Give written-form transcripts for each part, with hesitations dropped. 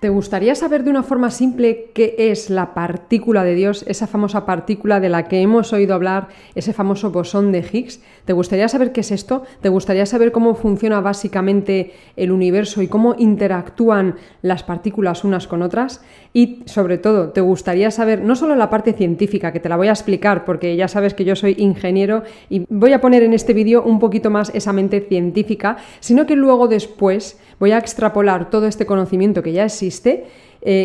¿Te gustaría saber de una forma simple qué es la partícula de Dios, esa famosa partícula de la que hemos oído hablar, ese famoso bosón de Higgs? ¿Te gustaría saber qué es esto? ¿Te gustaría saber cómo funciona básicamente el universo y cómo interactúan las partículas unas con otras? Y sobre todo, ¿te gustaría saber no solo la parte científica, que te la voy a explicar porque ya sabes que yo soy ingeniero y voy a poner en este vídeo un poquito más esa mente científica, sino que luego después voy a extrapolar todo este conocimiento que ya existe,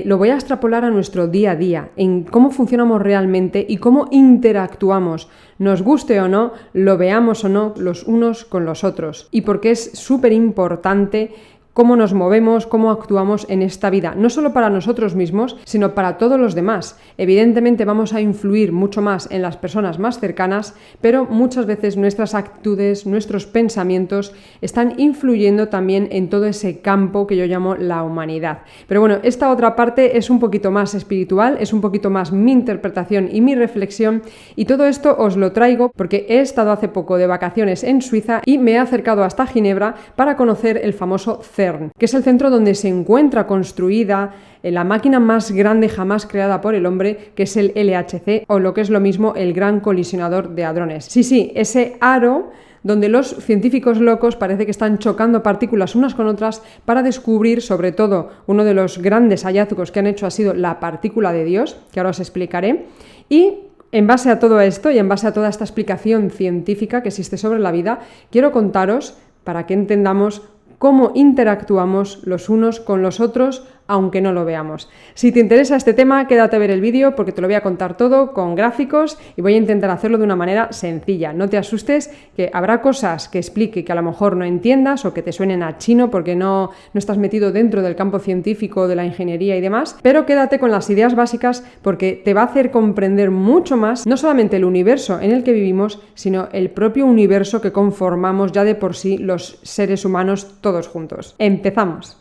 lo voy a extrapolar a nuestro día a día, en cómo funcionamos realmente y cómo interactuamos, nos guste o no, lo veamos o no, los unos con los otros. Y porque es súper importante cómo nos movemos, cómo actuamos en esta vida, no solo para nosotros mismos, sino para todos los demás. Evidentemente vamos a influir mucho más en las personas más cercanas, pero muchas veces nuestras actitudes, nuestros pensamientos están influyendo también en todo ese campo que yo llamo la humanidad. Pero bueno, esta otra parte es un poquito más espiritual, es un poquito más mi interpretación y mi reflexión, y todo esto os lo traigo porque he estado hace poco de vacaciones en Suiza y me he acercado hasta Ginebra para conocer el famoso CERN, que es el centro donde se encuentra construida la máquina más grande jamás creada por el hombre, que es el LHC, o lo que es lo mismo, el Gran Colisionador de Hadrones. Sí, ese aro donde los científicos locos parece que están chocando partículas unas con otras para descubrir, sobre todo, uno de los grandes hallazgos que han hecho ha sido la partícula de Dios, que ahora os explicaré, y en base a todo esto y en base a toda esta explicación científica que existe sobre la vida, quiero contaros, para que entendamos cómo interactuamos los unos con los otros, aunque no lo veamos. Si te interesa este tema, quédate a ver el vídeo porque te lo voy a contar todo con gráficos y voy a intentar hacerlo de una manera sencilla. No te asustes, que habrá cosas que explique que a lo mejor no entiendas o que te suenen a chino porque no estás metido dentro del campo científico, de la ingeniería y demás, pero quédate con las ideas básicas porque te va a hacer comprender mucho más, no solamente el universo en el que vivimos, sino el propio universo que conformamos ya de por sí los seres humanos todos juntos. ¡Empezamos!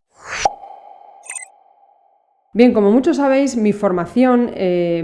Bien, como muchos sabéis, mi formación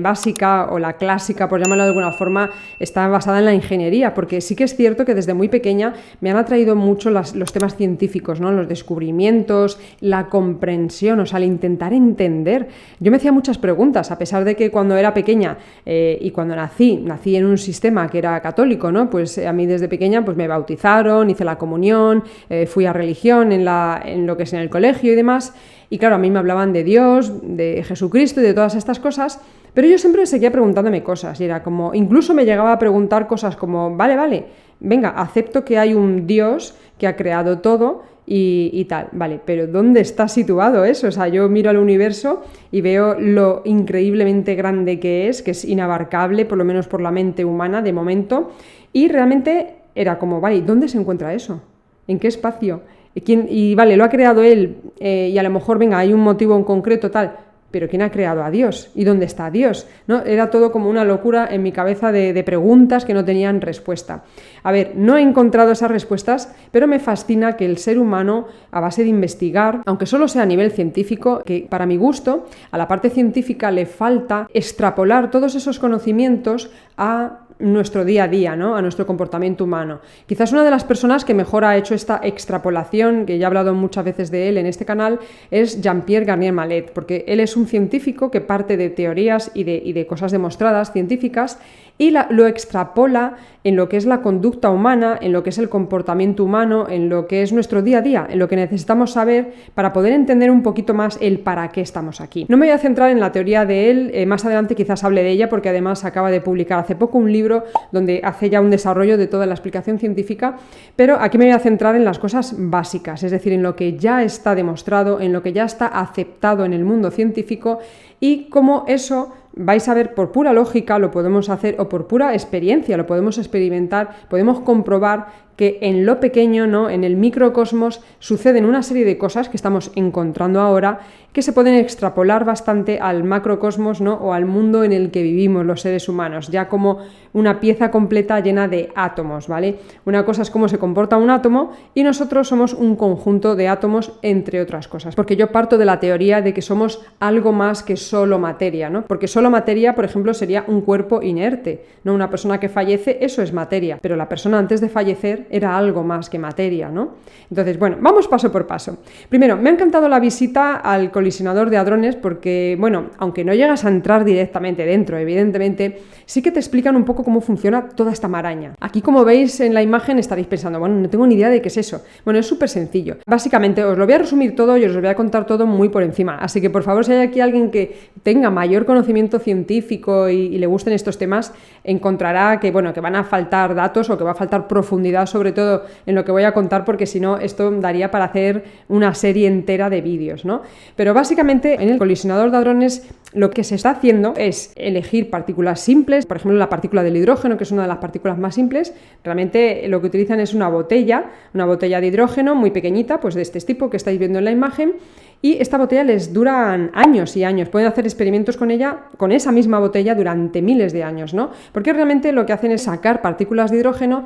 básica o la clásica, por llamarlo de alguna forma, está basada en la ingeniería, porque sí que es cierto que desde muy pequeña me han atraído mucho los temas científicos, ¿no? Los descubrimientos, la comprensión, o sea, el intentar entender. Yo me hacía muchas preguntas, a pesar de que cuando era pequeña y cuando nací en un sistema que era católico, ¿no? Pues a mí desde pequeña pues me bautizaron, hice la comunión, fui a religión en lo que es en el colegio y demás. Y claro, a mí me hablaban de Dios, de Jesucristo y de todas estas cosas, pero yo siempre seguía preguntándome cosas y era como, incluso me llegaba a preguntar cosas como, vale, venga, acepto que hay un Dios que ha creado todo y tal, vale, pero ¿dónde está situado eso? O sea, yo miro al universo y veo lo increíblemente grande que es inabarcable, por lo menos por la mente humana de momento, y realmente era como, vale, ¿dónde se encuentra eso? ¿En qué espacio? Y vale, lo ha creado él y a lo mejor, venga, hay un motivo en concreto tal, pero ¿quién ha creado a Dios? ¿Y dónde está Dios? ¿No? Era todo como una locura en mi cabeza de preguntas que no tenían respuesta. A ver, no he encontrado esas respuestas, pero me fascina que el ser humano, a base de investigar, aunque solo sea a nivel científico, que para mi gusto, a la parte científica le falta extrapolar todos esos conocimientos a nuestro día a día, ¿no? A nuestro comportamiento humano. Quizás una de las personas que mejor ha hecho esta extrapolación, que ya he hablado muchas veces de él en este canal, es Jean-Pierre Garnier Mallet, porque él es un científico que parte de teorías y de cosas demostradas científicas y lo extrapola en lo que es la conducta humana, en lo que es el comportamiento humano, en lo que es nuestro día a día, en lo que necesitamos saber para poder entender un poquito más el para qué estamos aquí. No me voy a centrar en la teoría de él, más adelante quizás hable de ella porque además acaba de publicar hace poco un libro donde hace ya un desarrollo de toda la explicación científica, pero aquí me voy a centrar en las cosas básicas, es decir, en lo que ya está demostrado, en lo que ya está aceptado en el mundo científico y cómo eso vais a ver por pura lógica lo podemos hacer o por pura experiencia lo podemos experimentar, podemos comprobar que en lo pequeño, ¿no? En el microcosmos suceden una serie de cosas que estamos encontrando ahora que se pueden extrapolar bastante al macrocosmos, ¿no? O al mundo en el que vivimos los seres humanos, ya como una pieza completa llena de átomos, ¿vale? Una cosa es cómo se comporta un átomo y nosotros somos un conjunto de átomos, entre otras cosas, porque yo parto de la teoría de que somos algo más que solo materia, ¿no? Porque solo materia, por ejemplo, sería un cuerpo inerte, ¿no? Una persona que fallece, eso es materia, pero la persona antes de fallecer era algo más que materia, ¿no? Entonces, bueno, vamos paso por paso. Primero, me ha encantado la visita al colisionador de hadrones porque, bueno, aunque no llegas a entrar directamente dentro, evidentemente, sí que te explican un poco cómo funciona toda esta maraña. Aquí, como veis en la imagen, estaréis pensando, bueno, no tengo ni idea de qué es eso. Bueno, es súper sencillo. Básicamente, os lo voy a resumir todo y os lo voy a contar todo muy por encima. Así que, por favor, si hay aquí alguien que tenga mayor conocimiento científico y le gusten estos temas, encontrará que, bueno, que van a faltar datos o que va a faltar profundidad, sobre todo en lo que voy a contar, porque si no, esto daría para hacer una serie entera de vídeos, ¿no? Pero básicamente, en el colisionador de hadrones, lo que se está haciendo es elegir partículas simples, por ejemplo, la partícula del hidrógeno, que es una de las partículas más simples. Realmente lo que utilizan es una botella de hidrógeno muy pequeñita, pues de este tipo que estáis viendo en la imagen, y esta botella les duran años y años. Pueden hacer experimentos con ella, con esa misma botella, durante miles de años, ¿no? Porque realmente lo que hacen es sacar partículas de hidrógeno,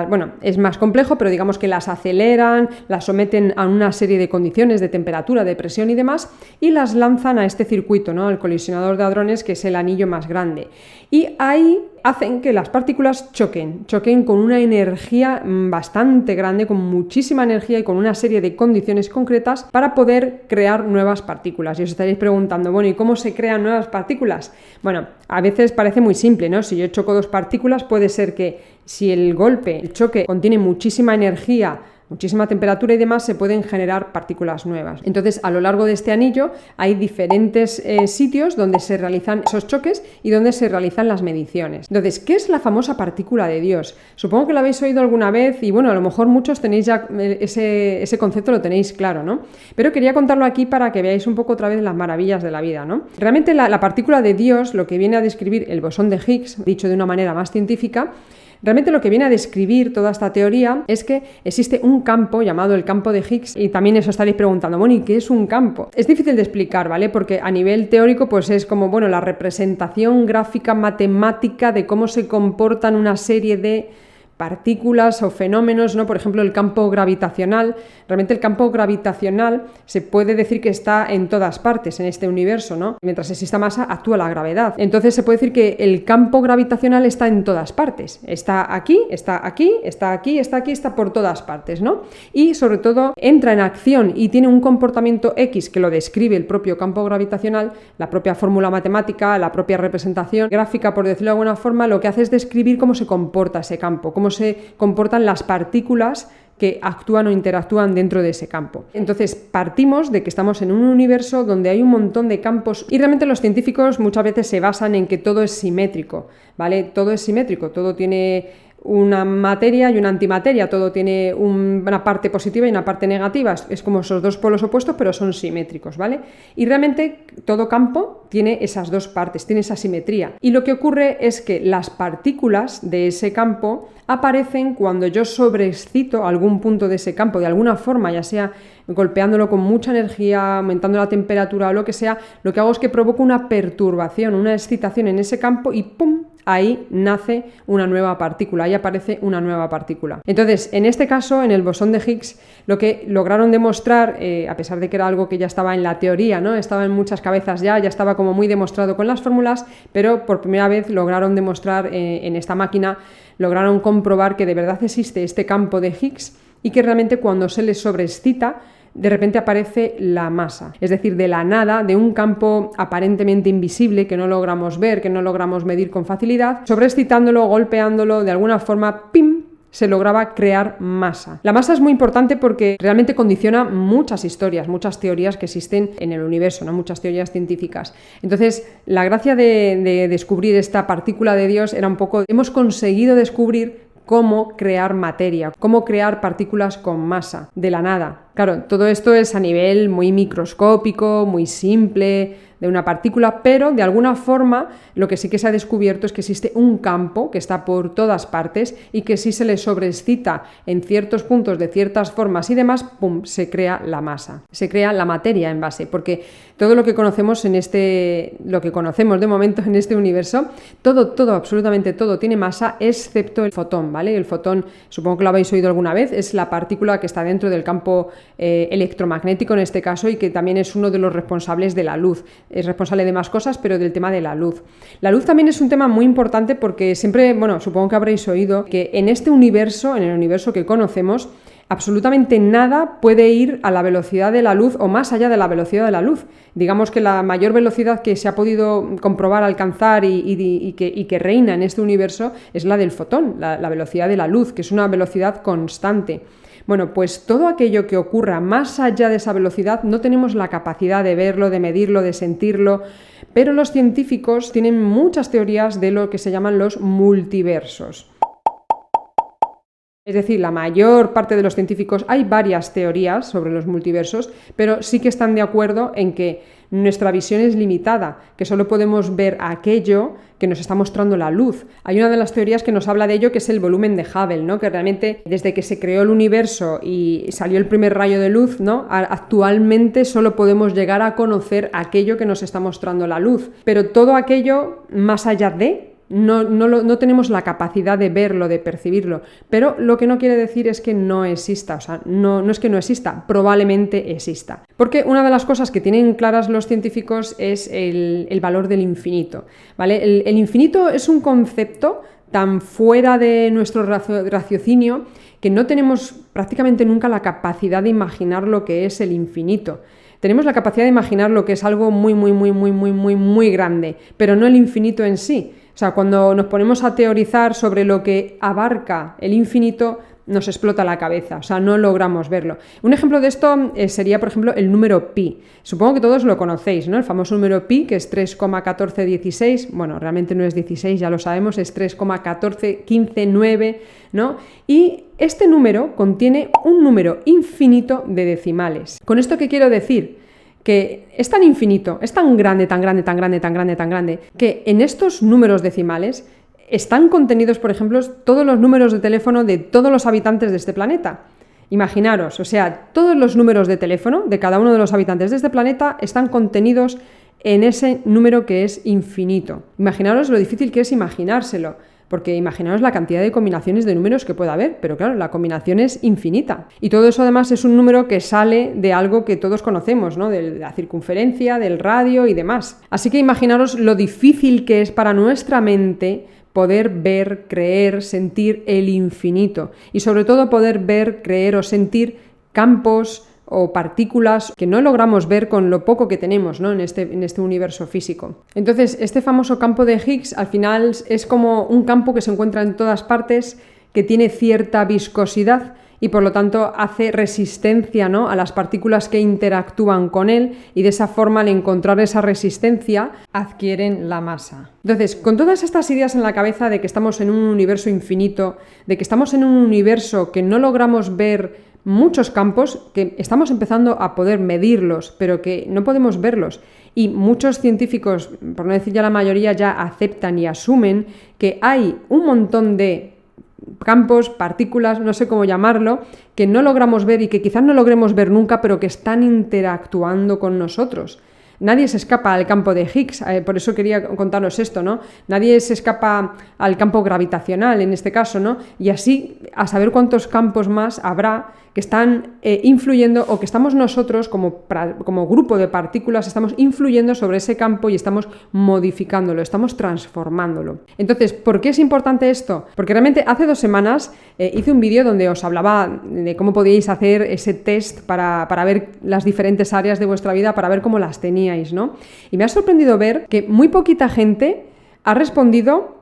bueno, es más complejo, pero digamos que las aceleran, las someten a una serie de condiciones de temperatura, de presión y demás, y las lanzan a este circuito, ¿no? El colisionador de hadrones, que es el anillo más grande. Y ahí hacen que las partículas choquen con una energía bastante grande, con muchísima energía y con una serie de condiciones concretas para poder crear nuevas partículas. Y os estaréis preguntando, bueno, ¿y cómo se crean nuevas partículas? Bueno, a veces parece muy simple, ¿no? Si yo choco dos partículas, puede ser que si el choque contiene muchísima energía, muchísima temperatura y demás, se pueden generar partículas nuevas. Entonces, a lo largo de este anillo hay diferentes sitios donde se realizan esos choques y donde se realizan las mediciones. Entonces, ¿qué es la famosa partícula de Dios? Supongo que lo habéis oído alguna vez y, bueno, a lo mejor muchos tenéis ya ese concepto, lo tenéis claro, ¿no? Pero quería contarlo aquí para que veáis un poco otra vez las maravillas de la vida, ¿no? Realmente la partícula de Dios, lo que viene a describir el bosón de Higgs, dicho de una manera más científica, realmente lo que viene a describir toda esta teoría es que existe un campo llamado el campo de Higgs, y también eso estaréis preguntando, bueno, ¿y qué es un campo? Es difícil de explicar, ¿vale? Porque a nivel teórico pues es como, bueno, la representación gráfica matemática de cómo se comportan una serie de partículas o fenómenos, ¿no? Por ejemplo, el campo gravitacional. Realmente el campo gravitacional se puede decir que está en todas partes en este universo, ¿no? Mientras exista masa, actúa la gravedad. Entonces se puede decir que el campo gravitacional está en todas partes. Está aquí, está aquí, está aquí, está aquí, está por todas partes, ¿no? Y sobre todo entra en acción y tiene un comportamiento X que lo describe el propio campo gravitacional, la propia fórmula matemática, la propia representación gráfica, por decirlo de alguna forma, lo que hace es describir cómo se comporta ese campo, cómo se comportan las partículas que actúan o interactúan dentro de ese campo. Entonces, partimos de que estamos en un universo donde hay un montón de campos y realmente los científicos muchas veces se basan en que todo es simétrico, ¿vale? Todo es simétrico, todo tiene una materia y una antimateria, todo tiene una parte positiva y una parte negativa, es como esos dos polos opuestos, pero son simétricos, ¿vale? Y realmente todo campo tiene esas dos partes, tiene esa simetría. Y lo que ocurre es que las partículas de ese campo aparecen cuando yo sobreexcito algún punto de ese campo, de alguna forma, ya sea golpeándolo con mucha energía, aumentando la temperatura o lo que sea, lo que hago es que provoco una perturbación, una excitación en ese campo y ¡pum!, ahí nace una nueva partícula, ahí aparece una nueva partícula. Entonces, en este caso, en el bosón de Higgs, lo que lograron demostrar, a pesar de que era algo que ya estaba en la teoría, ¿no? Estaba en muchas cabezas ya estaba como muy demostrado con las fórmulas, pero por primera vez lograron demostrar en esta máquina, lograron comprobar que de verdad existe este campo de Higgs y que realmente cuando se le sobreexcita, de repente aparece la masa, es decir, de la nada, de un campo aparentemente invisible que no logramos ver, que no logramos medir con facilidad, sobreexcitándolo, golpeándolo, de alguna forma, ¡pim!, se lograba crear masa. La masa es muy importante porque realmente condiciona muchas historias, muchas teorías que existen en el universo, ¿no? Muchas teorías científicas. Entonces, la gracia de descubrir esta partícula de Dios era un poco, hemos conseguido descubrir cómo crear materia, cómo crear partículas con masa, de la nada. Claro, todo esto es a nivel muy microscópico, muy simple, de una partícula, pero de alguna forma lo que sí que se ha descubierto es que existe un campo que está por todas partes y que si se le sobreexcita en ciertos puntos de ciertas formas y demás, ¡pum!, se crea la masa, se crea la materia en base, porque todo lo que conocemos lo que conocemos de momento en este universo, todo, absolutamente todo tiene masa excepto el fotón, ¿vale? El fotón, supongo que lo habéis oído alguna vez, es la partícula que está dentro del campo electromagnético en este caso, y que también es uno de los responsables de la luz. Es responsable de más cosas, pero del tema de la luz. La luz también es un tema muy importante porque siempre, bueno, supongo que habréis oído que en este universo, en el universo que conocemos, absolutamente nada puede ir a la velocidad de la luz o más allá de la velocidad de la luz. Digamos que la mayor velocidad que se ha podido comprobar, alcanzar y que reina en este universo es la del fotón, la velocidad de la luz, que es una velocidad constante. Bueno, pues todo aquello que ocurra más allá de esa velocidad no tenemos la capacidad de verlo, de medirlo, de sentirlo, pero los científicos tienen muchas teorías de lo que se llaman los multiversos. Es decir, la mayor parte de los científicos, hay varias teorías sobre los multiversos, pero sí que están de acuerdo en que nuestra visión es limitada, que solo podemos ver aquello que nos está mostrando la luz. Hay una de las teorías que nos habla de ello, que es el volumen de Hubble, ¿no? Que realmente desde que se creó el universo y salió el primer rayo de luz, ¿no? Actualmente solo podemos llegar a conocer aquello que nos está mostrando la luz, pero todo aquello más allá de... No tenemos la capacidad de verlo, de percibirlo, pero lo que no quiere decir es que no exista, o sea, no es que no exista, probablemente exista. Porque una de las cosas que tienen claras los científicos es el valor del infinito, ¿vale? El infinito es un concepto tan fuera de nuestro raciocinio que no tenemos prácticamente nunca la capacidad de imaginar lo que es el infinito. Tenemos la capacidad de imaginar lo que es algo muy grande, pero no el infinito en sí. O sea, cuando nos ponemos a teorizar sobre lo que abarca el infinito, nos explota la cabeza, o sea, no logramos verlo. Un ejemplo de esto sería, por ejemplo, el número pi. Supongo que todos lo conocéis, ¿no? El famoso número pi, que es 3,1416, bueno, realmente no es 16, ya lo sabemos, es 3,14159, ¿no? Y este número contiene un número infinito de decimales. ¿Con esto qué quiero decir? Que es tan infinito, es tan grande, que en estos números decimales están contenidos, por ejemplo, todos los números de teléfono de todos los habitantes de este planeta. Imaginaros, o sea, todos los números de teléfono de cada uno de los habitantes de este planeta están contenidos en ese número que es infinito. Imaginaros lo difícil que es imaginárselo. Porque imaginaos la cantidad de combinaciones de números que puede haber, pero claro, la combinación es infinita. Y todo eso además es un número que sale de algo que todos conocemos, ¿no? De la circunferencia, del radio y demás. Así que imaginaros lo difícil que es para nuestra mente poder ver, creer, sentir el infinito. Y sobre todo poder ver, creer o sentir campos o partículas que no logramos ver con lo poco que tenemos, ¿no? en este universo físico. Entonces, este famoso campo de Higgs al final es como un campo que se encuentra en todas partes, que tiene cierta viscosidad y por lo tanto hace resistencia, ¿no? a las partículas que interactúan con él, y de esa forma, al encontrar esa resistencia, adquieren la masa. Entonces, con todas estas ideas en la cabeza de que estamos en un universo infinito, de que estamos en un universo que no logramos ver muchos campos, que estamos empezando a poder medirlos, pero que no podemos verlos. Y muchos científicos, por no decir ya la mayoría, ya aceptan y asumen que hay un montón de campos, partículas, no sé cómo llamarlo, que no logramos ver y que quizás no logremos ver nunca, pero que están interactuando con nosotros. Nadie se escapa al campo de Higgs, por eso quería contaros esto, ¿no? Nadie se escapa al campo gravitacional en este caso, ¿no? Y así a saber cuántos campos más habrá que están influyendo, o que estamos nosotros como grupo de partículas estamos influyendo sobre ese campo y estamos modificándolo, estamos transformándolo. Entonces, ¿por qué es importante esto? Porque realmente hace 2 semanas hice un vídeo donde os hablaba de cómo podíais hacer ese test para ver las diferentes áreas de vuestra vida, para ver cómo las teníais, ¿no? Y me ha sorprendido ver que muy poquita gente ha respondido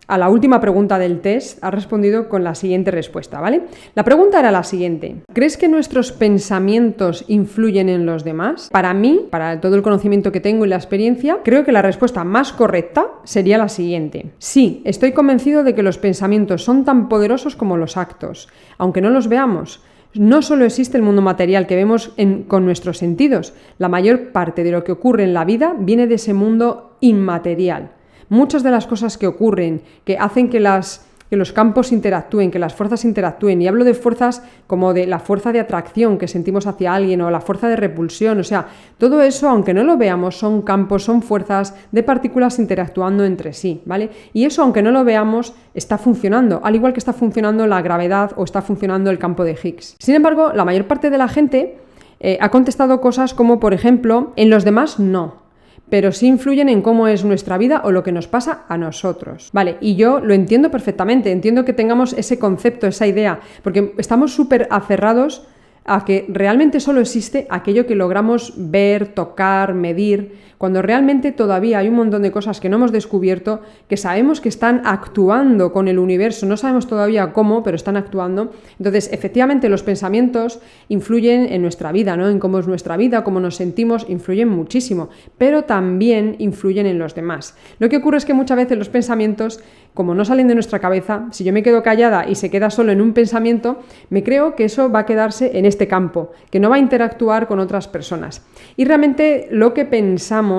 a la última pregunta del test, ha respondido con la siguiente respuesta, ¿vale? La pregunta era la siguiente: ¿crees que nuestros pensamientos influyen en los demás? Para mí, para todo el conocimiento que tengo y la experiencia, creo que la respuesta más correcta sería la siguiente: sí, estoy convencido de que los pensamientos son tan poderosos como los actos, aunque no los veamos. No solo existe el mundo material que vemos con nuestros sentidos, la mayor parte de lo que ocurre en la vida viene de ese mundo inmaterial. Muchas de las cosas que ocurren, que hacen que las que los campos interactúen, que las fuerzas interactúen. Y hablo de fuerzas como de la fuerza de atracción que sentimos hacia alguien o la fuerza de repulsión. O sea, todo eso, aunque no lo veamos, son campos, son fuerzas de partículas interactuando entre sí, ¿vale? Y eso, aunque no lo veamos, está funcionando, al igual que está funcionando la gravedad o está funcionando el campo de Higgs. Sin embargo, la mayor parte de la gente ha contestado cosas como, por ejemplo, en los demás no, pero sí influyen en cómo es nuestra vida o lo que nos pasa a nosotros. Vale, y yo lo entiendo perfectamente, entiendo que tengamos ese concepto, esa idea, porque estamos súper aferrados a que realmente solo existe aquello que logramos ver, tocar, medir, cuando realmente todavía hay un montón de cosas que no hemos descubierto, que sabemos que están actuando con el universo, no sabemos todavía cómo, pero están actuando. Entonces, efectivamente, los pensamientos influyen en nuestra vida, ¿no? En cómo es nuestra vida, cómo nos sentimos, influyen muchísimo, pero también influyen en los demás. Lo que ocurre es que muchas veces los pensamientos, como no salen de nuestra cabeza, si yo me quedo callada y se queda solo en un pensamiento, me creo que eso va a quedarse en este campo, que no va a interactuar con otras personas. Y realmente lo que pensamos,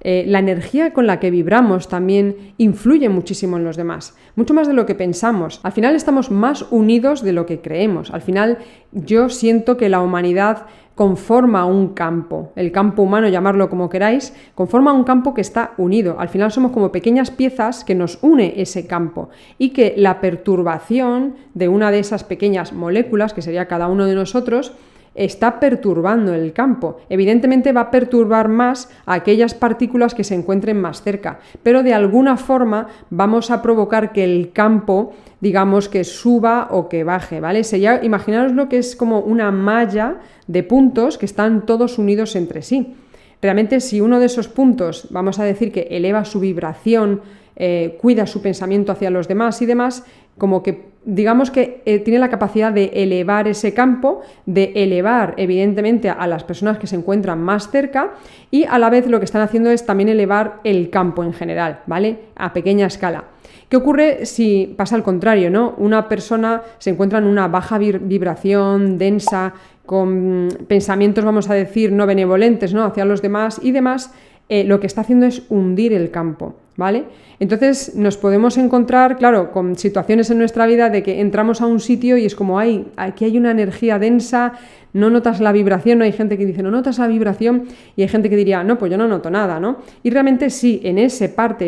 la energía con la que vibramos también influye muchísimo en los demás, mucho más de lo que pensamos. Al final estamos más unidos de lo que creemos. Al final yo siento que la humanidad conforma un campo, el campo humano, llamarlo como queráis, conforma un campo que está unido. Al final somos como pequeñas piezas que nos une ese campo y que la perturbación de una de esas pequeñas moléculas, que sería cada uno de nosotros, está perturbando el campo. Evidentemente va a perturbar más a aquellas partículas que se encuentren más cerca, pero de alguna forma vamos a provocar que el campo, digamos, que suba o que baje, ¿vale? Imaginaros lo que es como una malla de puntos que están todos unidos entre sí. Realmente, si uno de esos puntos, vamos a decir que eleva su vibración, cuida su pensamiento hacia los demás y demás, como que digamos que tiene la capacidad de elevar ese campo, de elevar evidentemente a las personas que se encuentran más cerca y a la vez lo que están haciendo es también elevar el campo en general, ¿vale? A pequeña escala. ¿Qué ocurre si pasa al contrario, ¿no? Una persona se encuentra en una baja vibración, densa, con pensamientos, vamos a decir, no benevolentes, ¿no? Hacia los demás y demás, lo que está haciendo es hundir el campo, ¿vale? Entonces nos podemos encontrar, claro, con situaciones en nuestra vida de que entramos a un sitio y es como, aquí hay una energía densa, no notas la vibración, ¿no? Hay gente que dice, no notas la vibración, y hay gente que diría, no, pues yo no noto nada, ¿no? Y realmente sí, en esa parte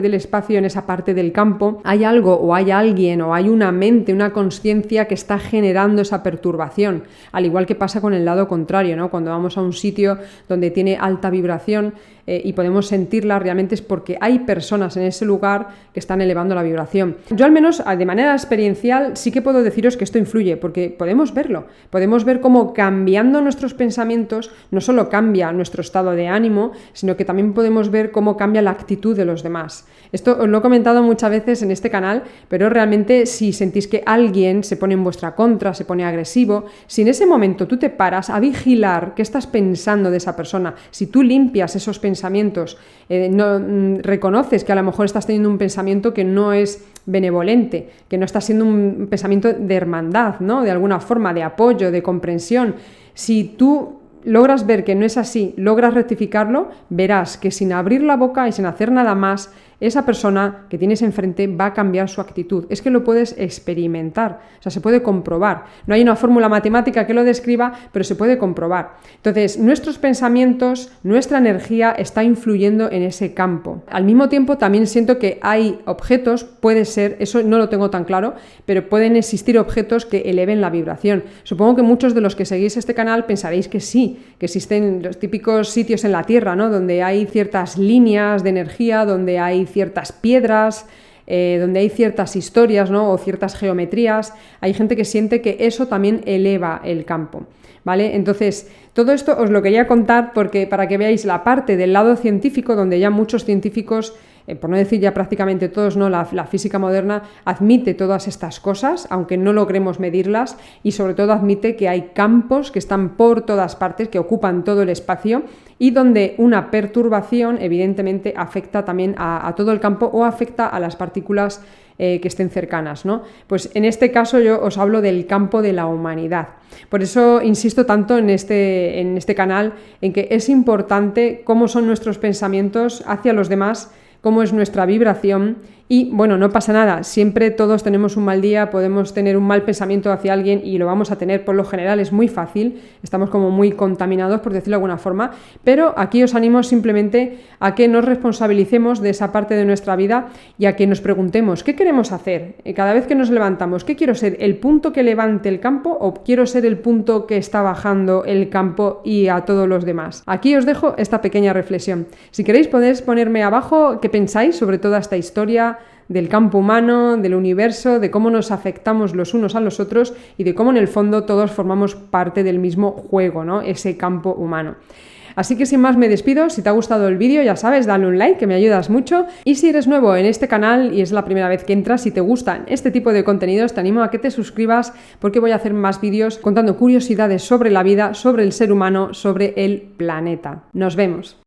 del espacio, en esa parte del campo, hay algo o hay alguien o hay una mente, una consciencia que está generando esa perturbación, al igual que pasa con el lado contrario, ¿no? Cuando vamos a un sitio donde tiene alta vibración y podemos sentirla, realmente es porque hay personas en ese lugar que están elevando la vibración. Yo al menos de manera experiencial sí que puedo deciros que esto influye, porque podemos verlo, podemos ver cómo cambiando nuestros pensamientos no solo cambia nuestro estado de ánimo, sino que también podemos ver cómo cambia la actitud de los demás. Esto os lo he comentado muchas veces en este canal, pero realmente si sentís que alguien se pone en vuestra contra, se pone agresivo, si en ese momento tú te paras a vigilar qué estás pensando de esa persona, si tú limpias esos pensamientos, reconoces que a lo mejor estás teniendo un pensamiento que no es benevolente, que no está siendo un pensamiento de hermandad, ¿no? De alguna forma, de apoyo, de comprensión. Si tú logras ver que no es así, logras rectificarlo, verás que sin abrir la boca y sin hacer nada más, esa persona que tienes enfrente va a cambiar su actitud. Es que lo puedes experimentar, o sea, se puede comprobar. No hay una fórmula matemática que lo describa, pero se puede comprobar. Entonces, nuestros pensamientos, nuestra energía está influyendo en ese campo. Al mismo tiempo, también siento que hay objetos, puede ser, eso no lo tengo tan claro, pero pueden existir objetos que eleven la vibración. Supongo que muchos de los que seguís este canal pensaréis que sí, que existen los típicos sitios en la Tierra, ¿no? Donde hay ciertas líneas de energía, donde hay ciertas piedras, donde hay ciertas historias, ¿no? O ciertas geometrías. Hay gente que siente que eso también eleva el campo, ¿vale? Entonces, todo esto os lo quería contar porque para que veáis la parte del lado científico, donde ya muchos científicos, por no decir ya prácticamente todos, ¿no? La física moderna admite todas estas cosas, aunque no logremos medirlas, y sobre todo admite que hay campos que están por todas partes, que ocupan todo el espacio, y donde una perturbación evidentemente afecta también a todo el campo o afecta a las partículas que estén cercanas, ¿no? Pues en este caso yo os hablo del campo de la humanidad. Por eso insisto tanto en este canal en que es importante cómo son nuestros pensamientos hacia los demás, cómo es nuestra vibración Y bueno, no pasa nada, siempre todos tenemos un mal día, podemos tener un mal pensamiento hacia alguien y lo vamos a tener por lo general, es muy fácil, estamos como muy contaminados, por decirlo de alguna forma, pero aquí os animo simplemente a que nos responsabilicemos de esa parte de nuestra vida y a que nos preguntemos, ¿qué queremos hacer? Cada vez que nos levantamos, ¿qué quiero ser? ¿El punto que levante el campo o quiero ser el punto que está bajando el campo y a todos los demás? Aquí os dejo esta pequeña reflexión. Si queréis podéis ponerme abajo qué pensáis sobre toda esta historia del campo humano, del universo, de cómo nos afectamos los unos a los otros y de cómo en el fondo todos formamos parte del mismo juego, ¿no? Ese campo humano. Así que sin más me despido, si te ha gustado el vídeo ya sabes, dale un like que me ayudas mucho y si eres nuevo en este canal y es la primera vez que entras y te gustan este tipo de contenidos te animo a que te suscribas porque voy a hacer más vídeos contando curiosidades sobre la vida, sobre el ser humano, sobre el planeta. Nos vemos.